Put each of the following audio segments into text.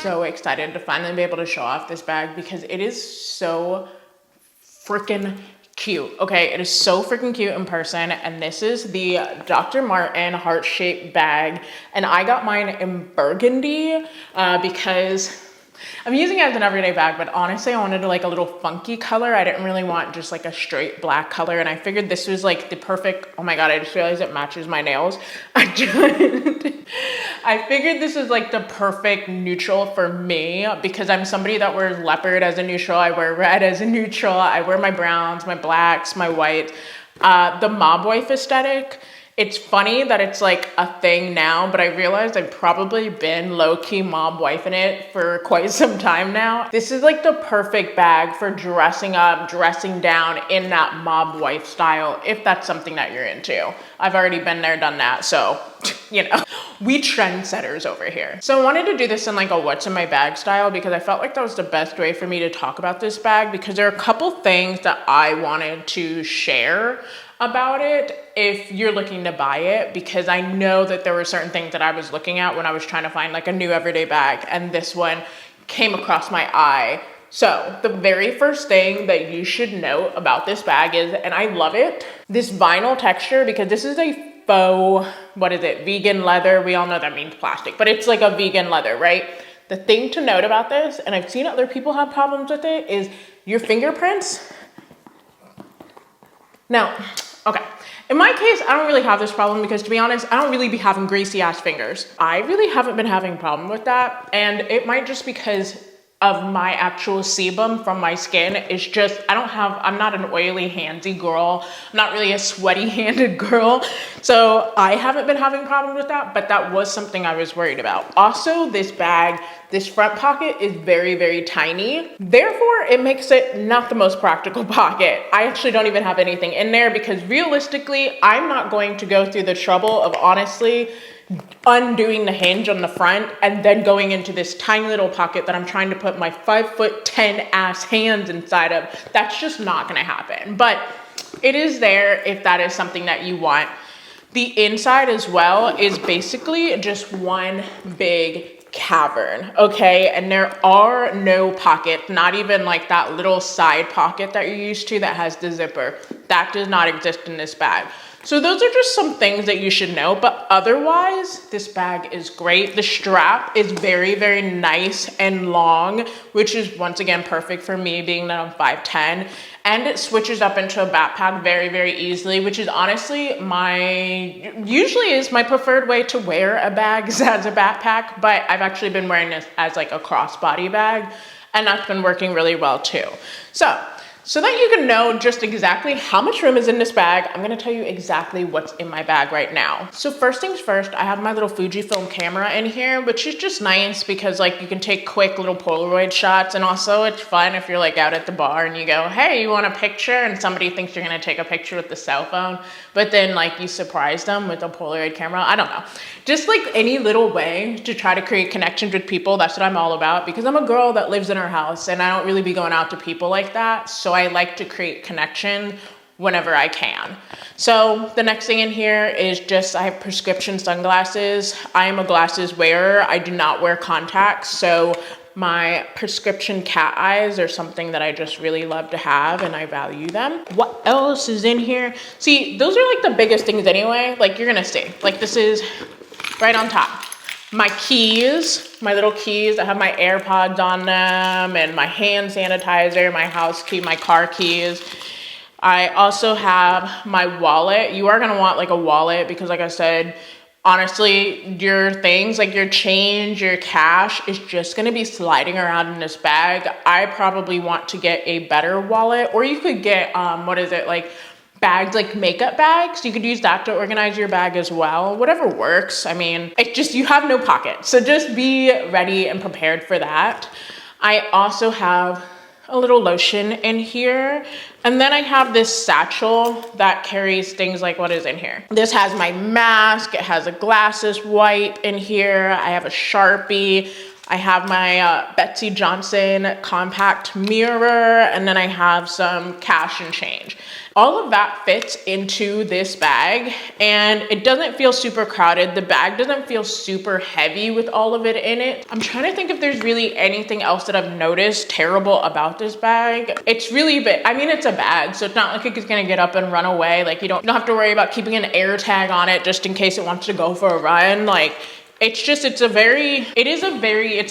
so excited to finally be able to show off this bag because it is so freaking cute. Okay, it is so freaking cute in person, and this is the Dr. Marten Heart Bag, and I got mine in burgundy because I'm using it as an everyday bag, but honestly I wanted like a little funky color. I didn't really want just like a straight black color, and I figured this was like the perfect, oh my god, I just realized it matches my nails. I figured this is like the perfect neutral for me because I'm somebody that wears leopard as a neutral, I wear red as a neutral, I wear my browns, my blacks, my whites. The mob wife aesthetic, it's funny that it's like a thing now, but I realized I've probably been low-key mob wifing it for quite some time now. This is like the perfect bag for dressing up, dressing down in that mob wife style, if that's something that you're into. I've already been there, done that, so, you know, we trendsetters over here. So I wanted to do this in like a what's in my bag style because I felt like that was the best way for me to talk about this bag, because there are a couple things that I wanted to share about it if you're looking to buy it, because I know that there were certain things that I was looking at when I was trying to find like a new everyday bag, and this one came across my eye. So the very first thing that you should know about this bag is, and I love it, this vinyl texture, because this is a faux, what is it, vegan leather. We all know that means plastic, but it's like a vegan leather, right? The thing to note about this, and I've seen other people have problems with it, is your fingerprints. Now, okay, in my case, I don't really have this problem because, to be honest, I don't really be having greasy ass fingers. I really haven't been having a problem with that, and it might just because of my actual sebum from my skin. It's just, I'm not an oily handsy girl. I'm not really a sweaty handed girl. So I haven't been having problems with that, but that was something I was worried about. Also, this bag, this front pocket is very, very tiny. Therefore, it makes it not the most practical pocket. I actually don't even have anything in there because realistically, I'm not going to go through the trouble of honestly undoing the hinge on the front and then going into this tiny little pocket that I'm trying to put my 5'10" ass hands inside of. That's just not gonna happen, but it is there if that is something that you want. The inside as well is basically just one big cavern, okay? And there are no pockets, not even like that little side pocket that you're used to that has the zipper. That does not exist in this bag. So those are just some things that you should know, but otherwise, this bag is great. The strap is very, very nice and long, which is once again perfect for me being that I'm 5'10", and it switches up into a backpack very, very easily, which is honestly usually is my preferred way to wear a bag as a backpack, but I've actually been wearing this as like a crossbody bag, and that's been working really well too. So that you can know just exactly how much room is in this bag, I'm gonna tell you exactly what's in my bag right now. So first things first, I have my little Fujifilm camera in here, which is just nice because like you can take quick little Polaroid shots, and also it's fun if you're like out at the bar and you go, hey, you want a picture? And somebody thinks you're gonna take a picture with the cell phone, but then like you surprise them with a Polaroid camera. I don't know. Just like any little way to try to create connections with people, that's what I'm all about, because I'm a girl that lives in her house and I don't really be going out to people like that. So I like to create connection whenever I can. So the next thing in here is just, I have prescription sunglasses. I am a glasses wearer. I do not wear contacts. So my prescription cat eyes are something that I just really love to have, and I value them. What else is in here? See, those are like the biggest things anyway. Like you're gonna see, like this is right on top. My keys, my little keys, I have my AirPods on them, and my hand sanitizer, my house key, my car keys. I also have my wallet. You are gonna want like a wallet because like I said, honestly, your things like your change, your cash is just gonna be sliding around in this bag. I probably want to get a better wallet, or you could get, bags, like makeup bags. You could use that to organize your bag as well. Whatever works. I mean, it just, you have no pocket. So just be ready and prepared for that. I also have a little lotion in here. And then I have this satchel that carries things like what is in here. This has my mask. It has a glasses wipe in here. I have a Sharpie. I have my Betsy Johnson compact mirror, and then I have some cash and change. All of that fits into this bag, and it doesn't feel super crowded. The bag doesn't feel super heavy with all of it in it. I'm trying to think if there's really anything else that I've noticed terrible about this bag. It's really big. I mean, it's a bag, so it's not like it's gonna get up and run away. Like you don't have to worry about keeping an air tag on it just in case it wants to go for a run. Like, it's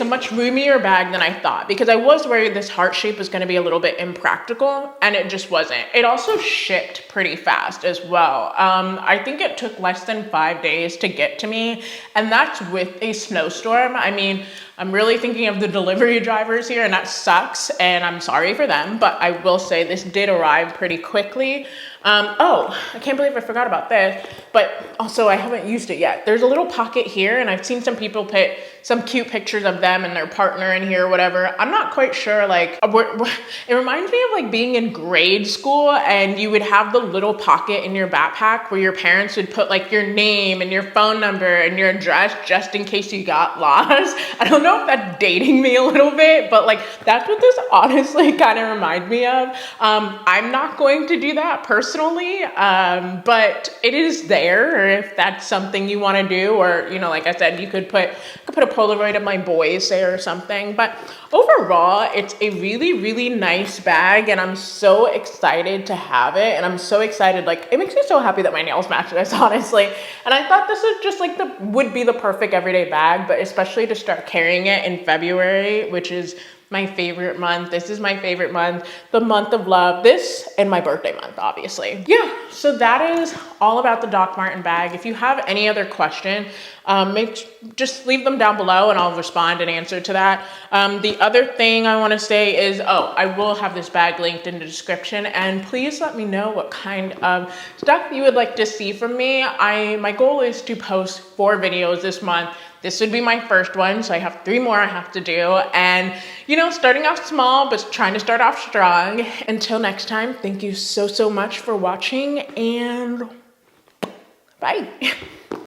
a much roomier bag than I thought, because I was worried this heart shape was going to be a little bit impractical, and it just wasn't. It also shipped pretty fast as well. I think it took less than 5 days to get to me, and that's with a snowstorm. I mean, I'm really thinking of the delivery drivers here, and that sucks, and I'm sorry for them, but I will say this did arrive pretty quickly. Oh, I can't believe I forgot about this, but also I haven't used it yet. There's a little pocket here, and I've seen some people put some cute pictures of them and their partner in here or whatever. I'm not quite sure, like, it reminds me of like being in grade school, and you would have the little pocket in your backpack where your parents would put like your name and your phone number and your address just in case you got lost. I don't know if that's dating me a little bit, but like that's what this honestly kind of reminds me of. I'm not going to do that personally, but it is there if that's something you want to do, or, you know, like I said, you could put a Polaroid of my boys there or something. But overall, it's a really, really nice bag, and I'm so excited to have it. And I'm so excited, like, it makes me so happy that my nails match this, honestly. And I thought this is just like would be the perfect everyday bag, but especially to start carrying it in February, which is my favorite month. This is my favorite month, the month of love, this and my birthday month, obviously. Yeah, so that is all about the Doc Marten bag. If you have any other question, just leave them down below and I'll respond and answer to that. The other thing I wanna say is, I will have this bag linked in the description, and please let me know what kind of stuff you would like to see from me. My goal is to post 4 videos this month. This would be my first one, so I have 3 more I have to do. And, you know, starting off small, but trying to start off strong. Until next time, thank you so, so much for watching, and bye.